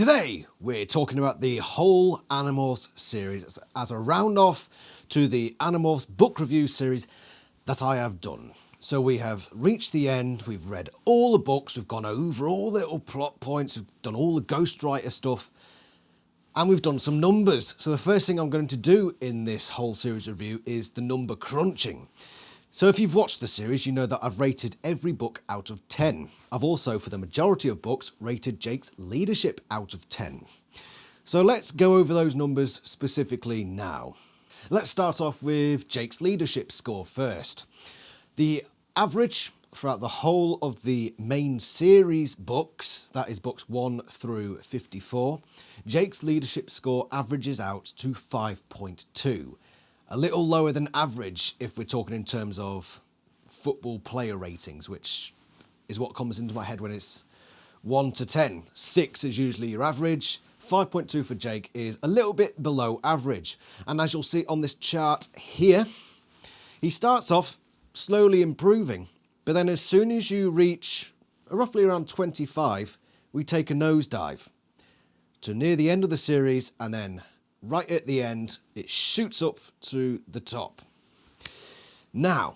Today we're talking about the whole Animorphs series as a round off to the Animorphs book review series that I have done. So we have reached the end, we've read all the books, we've gone over all the little plot points, we've done all the ghostwriter stuff, and we've done some numbers. So the first thing I'm going to do in this whole series review is the number crunching. So if you've watched the series, you know that I've rated every book out of 10. I've also, for the majority of books, rated Jake's leadership out of 10. So let's go over those numbers specifically now. Let's start off with Jake's leadership score first. The average throughout the whole of the main series books, that is books 1 through 54, Jake's leadership score averages out to 5.2. A little lower than average if we're talking in terms of football player ratings, which is what comes into my head when it's 1 to 10. 6 is usually your average. 5.2 for Jake is a little bit below average. And as you'll see on this chart here, he starts off slowly improving, but then as soon as you reach roughly around 25, we take a nosedive to near the end of the series, and then right at the end, it shoots up to the top. Now,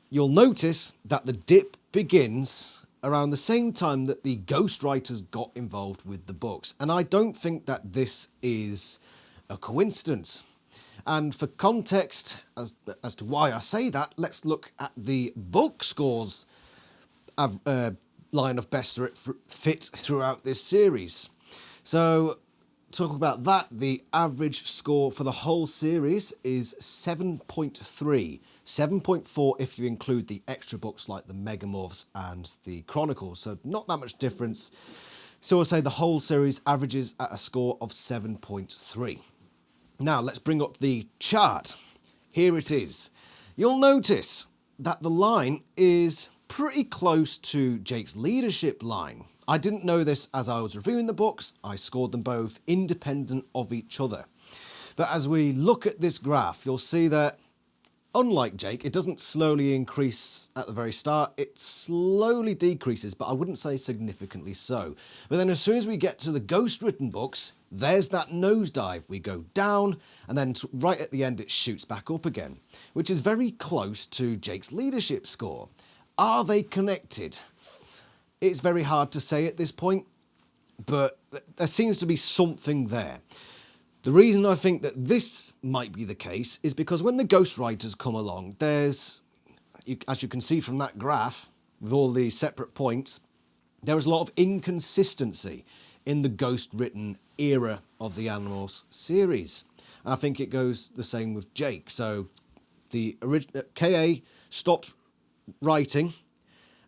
you'll notice that the dip begins around the same time that the ghostwriters got involved with the books. And I don't think that this is a coincidence. And for context as to why I say that, let's look at the book scores line of best fit throughout this series. So, talk about that, the average score for the whole series is 7.3. 7.4 if you include the extra books like the Megamorphs and the Chronicles, so not that much difference. So I'll say the whole series averages at a score of 7.3. Now let's bring up the chart. Here it is. You'll notice that the line is pretty close to Jake's leadership line. I didn't know this as I was reviewing the books. I scored them both independent of each other. But as we look at this graph, you'll see that unlike Jake, it doesn't slowly increase at the very start. It slowly decreases, but I wouldn't say significantly so. But then as soon as we get to the ghost-written books, there's that nosedive. We go down, and then right at the end, it shoots back up again, which is very close to Jake's leadership score. Are they connected? It's very hard to say at this point, but there seems to be something there. The reason I think that this might be the case is because when the ghostwriters come along, there's, as you can see from that graph, with all the separate points, there is a lot of inconsistency in the ghost-written era of the Animorphs series. And I think it goes the same with Jake. So the original KA stopped writing,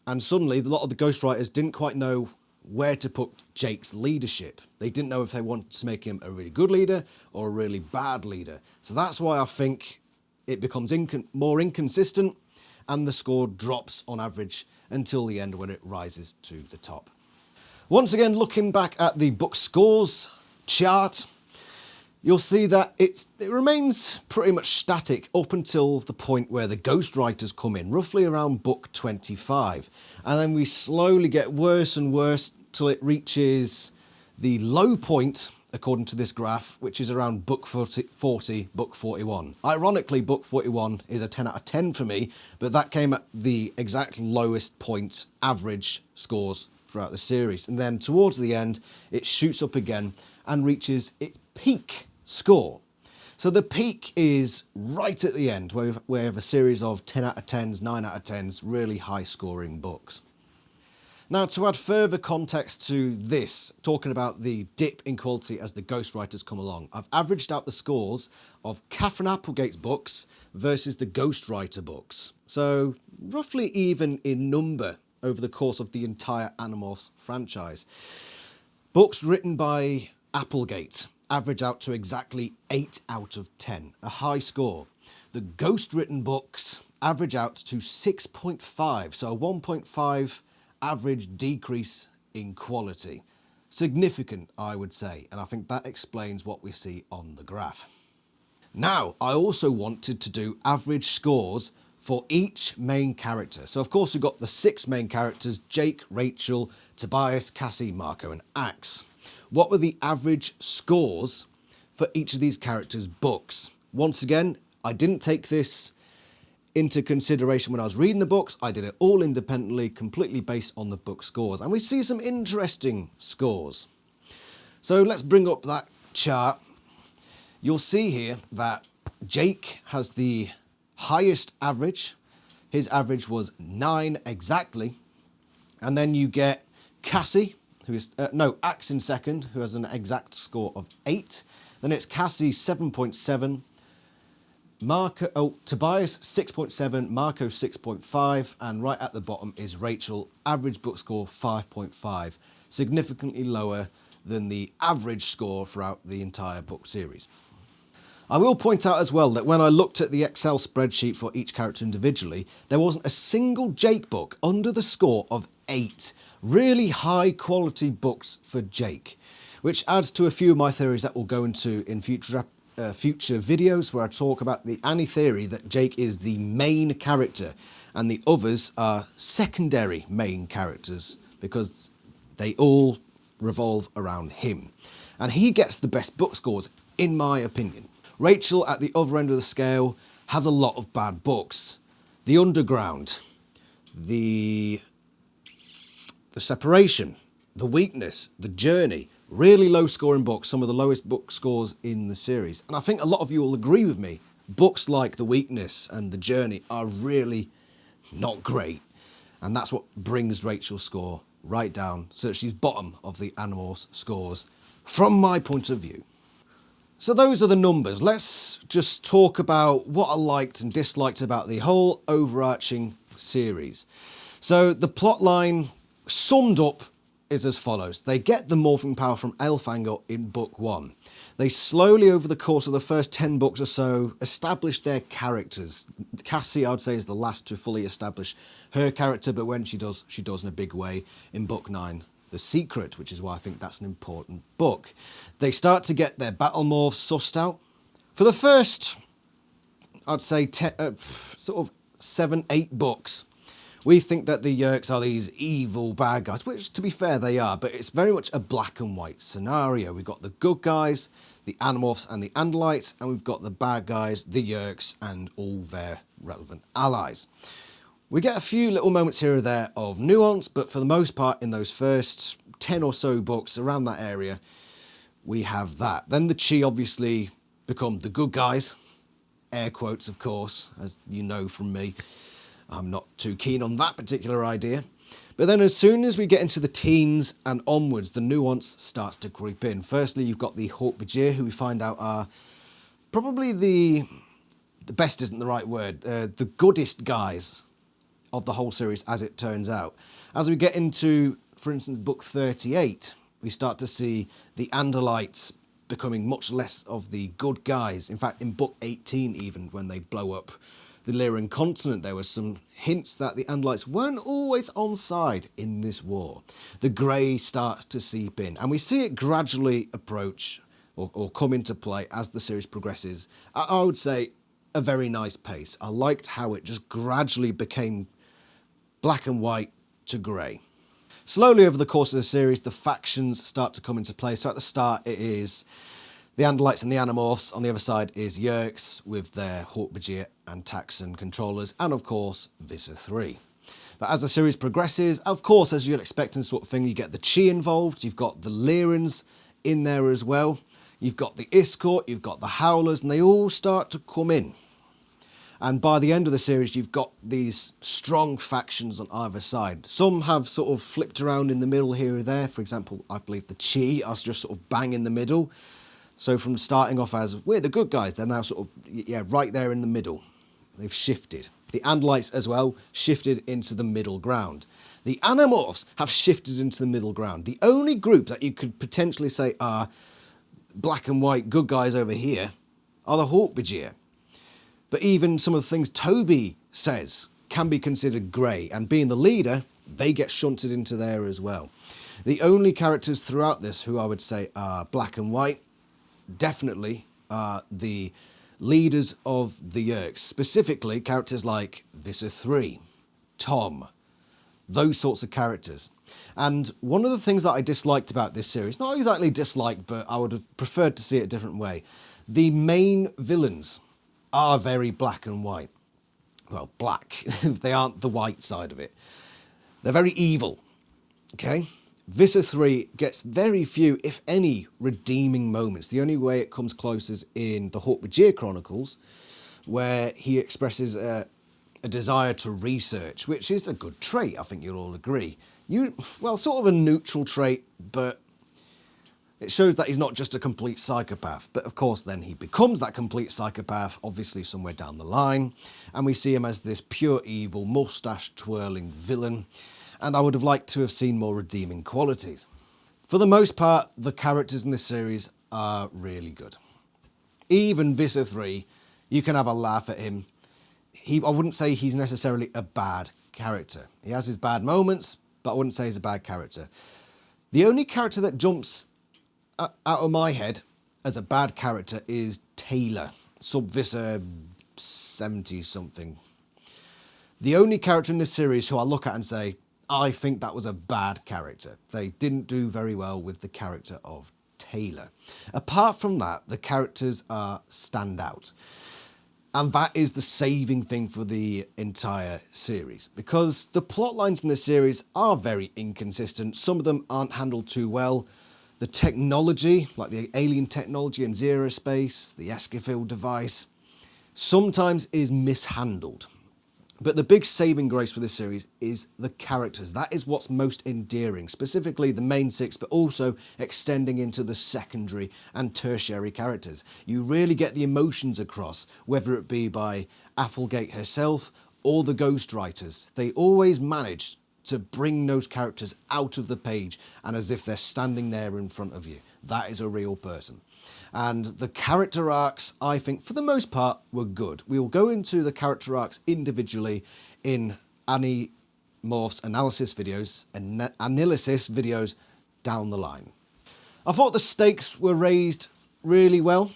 and suddenly a lot of the ghostwriters didn't quite know where to put Jake's leadership. They didn't know if they wanted to make him a really good leader or a really bad leader. So that's why I think it becomes more inconsistent, and the score drops on average until the end when it rises to the top. Once again, looking back at the book scores chart, you'll see that it remains pretty much static up until the point where the ghostwriters come in, roughly around book 25. And then we slowly get worse and worse till it reaches the low point, according to this graph, which is around book 40, book 41. Ironically, book 41 is a 10 out of 10 for me, but that came at the exact lowest point average scores throughout the series. And then towards the end, it shoots up again and reaches its peak score. So the peak is right at the end, where we have a series of 10 out of 10s, 9 out of 10s, really high scoring books. Now, to add further context to this, talking about the dip in quality as the ghostwriters come along, I've averaged out the scores of Catherine Applegate's books versus the ghostwriter books. So roughly even in number over the course of the entire Animorphs franchise. Books written by Applegate average out to exactly 8 out of 10, a high score. The ghost-written books average out to 6.5, so a 1.5 average decrease in quality. Significant, I would say, and I think that explains what we see on the graph. Now, I also wanted to do average scores for each main character. So of course we've got the 6 main characters: Jake, Rachel, Tobias, Cassie, Marco and Axe. what were the average scores for each of these characters' books. Once again, I didn't take this into consideration when I was reading the books. I did it all independently, completely based on the book scores. And we see some interesting scores. So let's bring up that chart. You'll see here that Jake has the highest average. His average was 9 exactly. And then you get Cassie, who is, Axe in second, who has an exact score of 8. Then it's Cassie 7.7. Tobias 6.7, Marco 6.5, and right at the bottom is Rachel, average book score 5.5, significantly lower than the average score throughout the entire book series. I will point out as well that when I looked at the Excel spreadsheet for each character individually, there wasn't a single Jake book under the score of 8. Really high quality books for Jake, which adds to a few of my theories that we'll go into in future videos, where I talk about the Annie theory that Jake is the main character and the others are secondary main characters because they all revolve around him. And he gets the best book scores, in my opinion. Rachel, at the other end of the scale, has a lot of bad books. The Underground, the Separation, The Weakness, The Journey. Really low scoring books, some of the lowest book scores in the series. And I think a lot of you will agree with me. Books like The Weakness and The Journey are really not great. And that's what brings Rachel's score right down, so that she's bottom of the Animorphs scores from my point of view. So those are the numbers. Let's just talk about what I liked and disliked about the whole overarching series. So the plot line summed up is as follows. They get the morphing power from Elfangor in book 1. They slowly, over the course of the first 10 books or so, establish their characters. Cassie, I would say, is the last to fully establish her character, but when she does in a big way in book 9, The Secret, which is why I think that's an important book. They start to get their battle morphs sussed out. For the first, I'd say, sort of 7, 8 books, we think that the Yeerks are these evil bad guys, which, to be fair, they are, but it's very much a black and white scenario. We've got the good guys, the Animorphs and the Andalites, and we've got the bad guys, the Yeerks, and all their relevant allies. We get a few little moments here or there of nuance, but for the most part, in those first 10 or so books around that area, we have that. Then the Chi obviously become the good guys, air quotes, of course, as you know from me. I'm not too keen on that particular idea. But then as soon as we get into the teens and onwards, the nuance starts to creep in. Firstly, you've got the Hork-Bajir, who we find out are probably the best isn't the right word, the goodest guys of the whole series, as it turns out. As we get into, for instance, book 38, we start to see the Andalites becoming much less of the good guys. In fact, in book 18 even, when they blow up the Lyran continent, there were some hints that the Andalites weren't always on side in this war. The grey starts to seep in, and we see it gradually approach or come into play as the series progresses. I would say a very nice pace. I liked how it just gradually became black and white to grey. Slowly over the course of the series, the factions start to come into play. So at the start, it is the Andalites and the Animorphs. On the other side is Yeerks with their Hork-Bajir and Taxxon controllers, and of course, Visser 3. But as the series progresses, of course, as you'd expect in sort of thing, you get the Chi involved, you've got the Lyrans in there as well, you've got the Iscourt, you've got the Howlers, and they all start to come in. And by the end of the series, you've got these strong factions on either side. Some have sort of flipped around in the middle here or there. For example, I believe the Chi are just sort of bang in the middle. So from starting off as, we're the good guys, they're now sort of, right there in the middle. They've shifted. The Andalites as well shifted into the middle ground. The Animorphs have shifted into the middle ground. The only group that you could potentially say are black and white good guys over here are the Hork-Bajir. But even some of the things Toby says can be considered grey, and being the leader, they get shunted into there as well. The only characters throughout this who I would say are black and white definitely are the leaders of the Yeerks, specifically characters like Visser 3, Tom, those sorts of characters. And one of the things that I disliked about this series, not exactly disliked, but I would have preferred to see it a different way, the main villains are very black and white. Well, black. They aren't the white side of it. They're very evil, okay? Visser 3 gets very few, if any, redeeming moments. The only way it comes close is in the Hawk-Bajir Chronicles, where he expresses a desire to research, which is a good trait, I think you'll all agree. Well, sort of a neutral trait, but it shows that he's not just a complete psychopath. But of course, then he becomes that complete psychopath, obviously somewhere down the line, and we see him as this pure evil, mustache-twirling villain, and I would have liked to have seen more redeeming qualities. For the most part, the characters in this series are really good. Even Visser 3, you can have a laugh at him. I wouldn't say he's necessarily a bad character. He has his bad moments, but I wouldn't say he's a bad character. The only character that jumps out of my head as a bad character is Taylor, Sub-Visser 70-something. The only character in this series who I look at and say, I think that was a bad character. They didn't do very well with the character of Taylor. Apart from that, the characters are standout. And that is the saving thing for the entire series, because the plot lines in this series are very inconsistent. Some of them aren't handled too well. The technology, like the alien technology in Zero Space, the Esquivel device, sometimes is mishandled. But the big saving grace for this series is the characters. That is what's most endearing, specifically the main six, but also extending into the secondary and tertiary characters. You really get the emotions across, whether it be by Applegate herself or the ghostwriters. They always manage to bring those characters out of the page and as if they're standing there in front of you. That is a real person. And the character arcs, I think, for the most part, were good. We will go into the character arcs individually in Animorphs analysis videos down the line. I thought the stakes were raised really well.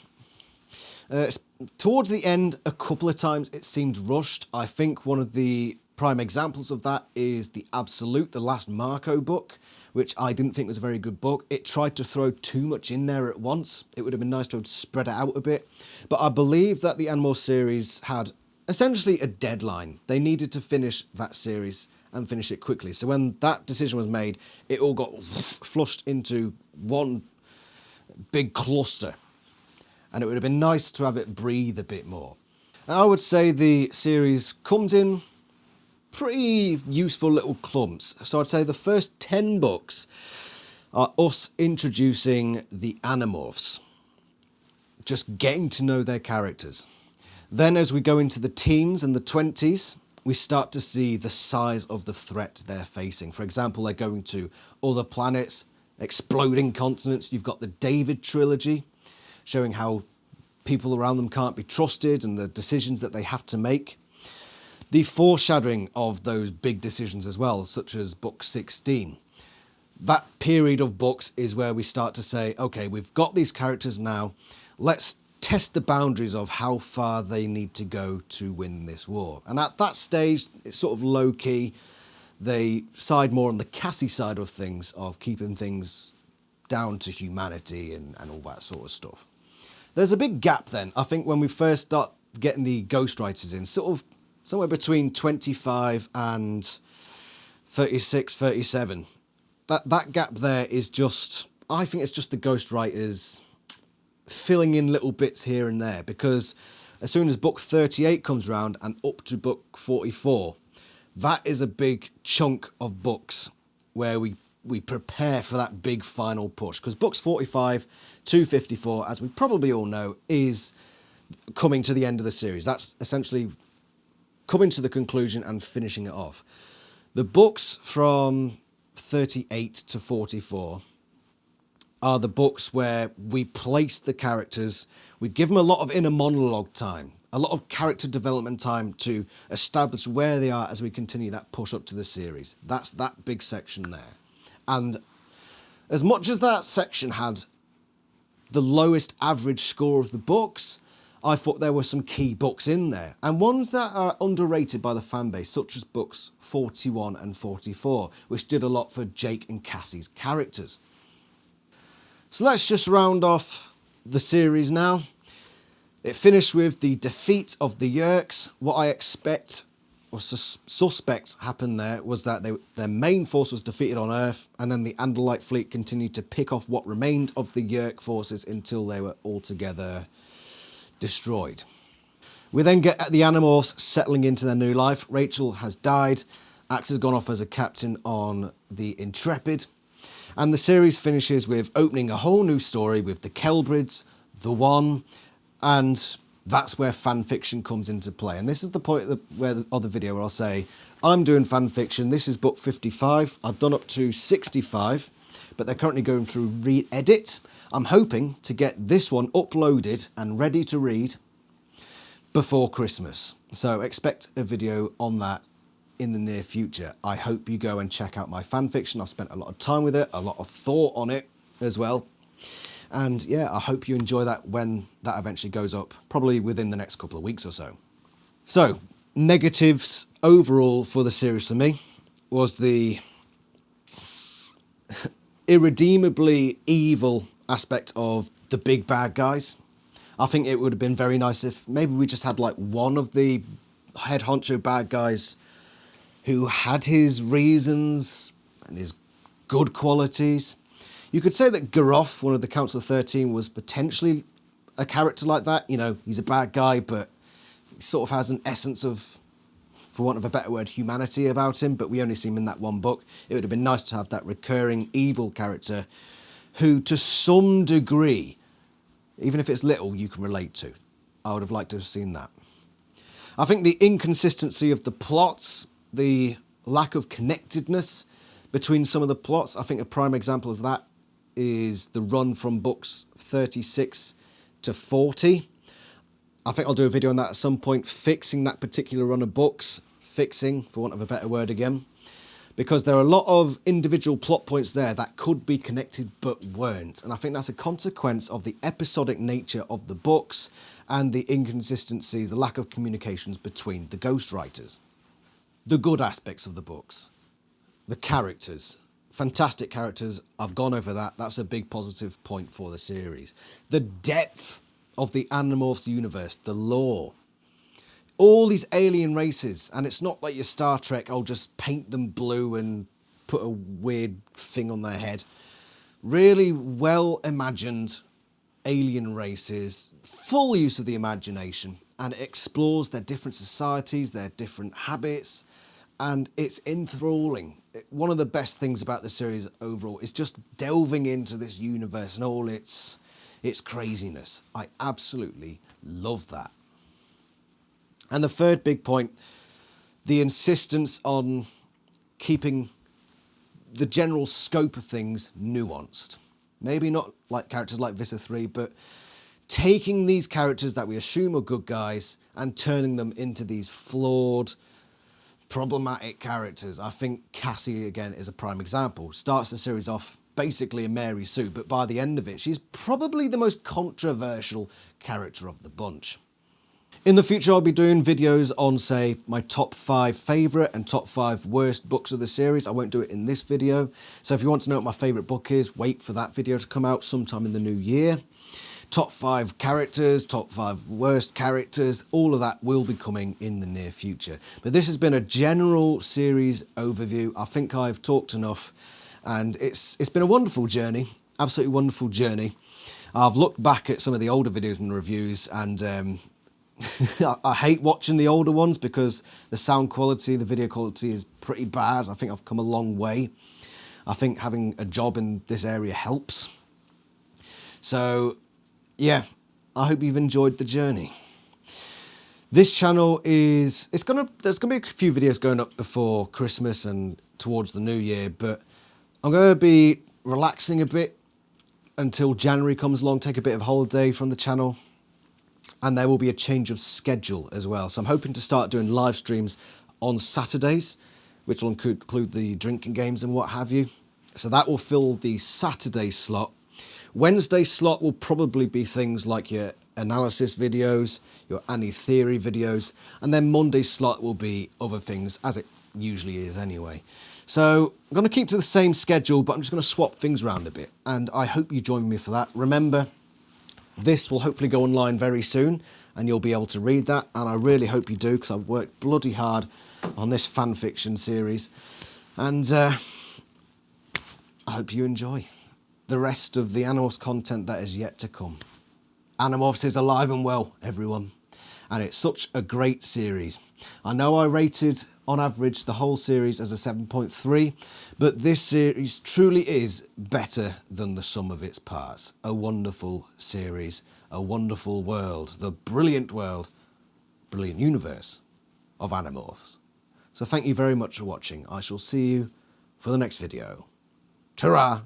Towards the end, a couple of times it seemed rushed. I think one of the prime examples of that is The Absolute, the last Marco book, which I didn't think was a very good book. It tried to throw too much in there at once. It would have been nice to have spread it out a bit. But I believe that the Animorphs series had essentially a deadline. They needed to finish that series and finish it quickly. So when that decision was made, it all got flushed into one big cluster. And it would have been nice to have it breathe a bit more. And I would say the series comes in pretty useful little clumps. So I'd say the first 10 books are us introducing the Animorphs, just getting to know their characters. Then as we go into the teens and the 20s, we start to see the size of the threat they're facing. For example, they're going to other planets, exploding continents. You've got the David trilogy, showing how people around them can't be trusted and the decisions that they have to make. The foreshadowing of those big decisions as well, such as book 16. That period of books is where we start to say, okay, we've got these characters now, let's test the boundaries of how far they need to go to win this war. And at that stage, it's sort of low-key. They side more on the Cassie side of things, of keeping things down to humanity and all that sort of stuff. There's a big gap then, I think, when we first start getting the ghostwriters in, sort of somewhere between 25 and 36, 37. That gap there is just, I think it's just the ghostwriters filling in little bits here and there, because as soon as book 38 comes around and up to book 44, that is a big chunk of books where we prepare for that big final push, because books 45 to 54, as we probably all know, is coming to the end of the series. That's essentially coming to the conclusion and finishing it off. The books from 38 to 44 are the books where we place the characters, we give them a lot of inner monologue time, a lot of character development time to establish where they are as we continue that push up to the series. That's that big section there. And as much as that section had the lowest average score of the books, I thought there were some key books in there, and ones that are underrated by the fanbase, such as books 41 and 44, which did a lot for Jake and Cassie's characters. So let's just round off the series now. It finished with the defeat of the Yeerks. What I expect or suspect happened there was that their main force was defeated on Earth, and then the Andalite fleet continued to pick off what remained of the Yeerk forces until they were altogether destroyed. We then get the Animorphs settling into their new life. Rachel has died. Axe has gone off as a captain on the Intrepid. And the series finishes with opening a whole new story with the Kelbrids, the One, and that's where fan fiction comes into play. And this is the point of the video where I'll say, I'm doing fan fiction. This is book 55. I've done up to 65, but they're currently going through re-edit. I'm hoping to get this one uploaded and ready to read before Christmas. So expect a video on that in the near future. I hope you go and check out my fan fiction. I've spent a lot of time with it, a lot of thought on it as well. And yeah, I hope you enjoy that when that eventually goes up, probably within the next couple of weeks or so. So, negatives overall for the series for me was the irredeemably evil aspect of the big bad guys. I think it would have been very nice if maybe we just had like one of the head honcho bad guys who had his reasons and his good qualities. You could say that Garoth, one of the Council of 13, was potentially a character like that. You know, he's a bad guy, but he sort of has an essence of, for want of a better word, humanity about him, but we only see him in that one book. It would have been nice to have that recurring evil character who, to some degree, even if it's little, you can relate to. I would have liked to have seen that. I think the inconsistency of the plots, the lack of connectedness between some of the plots, I think a prime example of that is the run from books 36 to 40. I think I'll do a video on that at some point, fixing that particular run of books, fixing, for want of a better word again, because there are a lot of individual plot points there that could be connected but weren't. And I think that's a consequence of the episodic nature of the books and the inconsistencies, the lack of communications between the ghostwriters. The good aspects of the books. The characters. Fantastic characters. I've gone over that. That's a big positive point for the series. The depth of the Animorphs universe. The lore. All these alien races. And it's not like your Star Trek, I'll just paint them blue and put a weird thing on their head. Really well imagined alien races. Full use of the imagination. And it explores their different societies, their different habits. And it's enthralling. One of the best things about the series overall is just delving into this universe and all its craziness. I absolutely love that. And the third big point, the insistence on keeping the general scope of things nuanced. Maybe not like characters like Visser 3, but taking these characters that we assume are good guys and turning them into these flawed, problematic characters. I think Cassie, again, is a prime example. Starts the series off basically a Mary Sue, but by the end of it, she's probably the most controversial character of the bunch. In the future, I'll be doing videos on, say, my top 5 favourite and top 5 worst books of the series. I won't do it in this video. So if you want to know what my favourite book is, wait for that video to come out sometime in the new year. Top 5 characters, top 5 worst characters, all of that will be coming in the near future. But this has been a general series overview. I think I've talked enough, and it's been a wonderful journey, absolutely wonderful journey. I've looked back at some of the older videos and reviews, and I hate watching the older ones because the sound quality, the video quality is pretty bad. I think I've come a long way. I think having a job in this area helps. So yeah, I hope you've enjoyed the journey. This channel there's gonna be a few videos going up before Christmas and towards the new year, but I'm gonna be relaxing a bit until January comes along, take a bit of holiday from the channel, and there will be a change of schedule as well. So I'm hoping to start doing live streams on Saturdays, which will include the drinking games and what have you. So that will fill the Saturday slot. Wednesday slot will probably be things like your analysis videos, your Annie theory videos, and then Monday's slot will be other things, as it usually is anyway. So I'm going to keep to the same schedule, but I'm just going to swap things around a bit, and I hope you join me for that. Remember, this will hopefully go online very soon, and you'll be able to read that, and I really hope you do, because I've worked bloody hard on this fan fiction series, and I hope you enjoy the rest of the Animorphs content that is yet to come. Animorphs is alive and well, everyone, and it's such a great series. I know I rated, on average, the whole series as a 7.3, but this series truly is better than the sum of its parts. A wonderful series, a wonderful world, the brilliant universe of Animorphs. So thank you very much for watching. I shall see you for the next video. Ta-ra!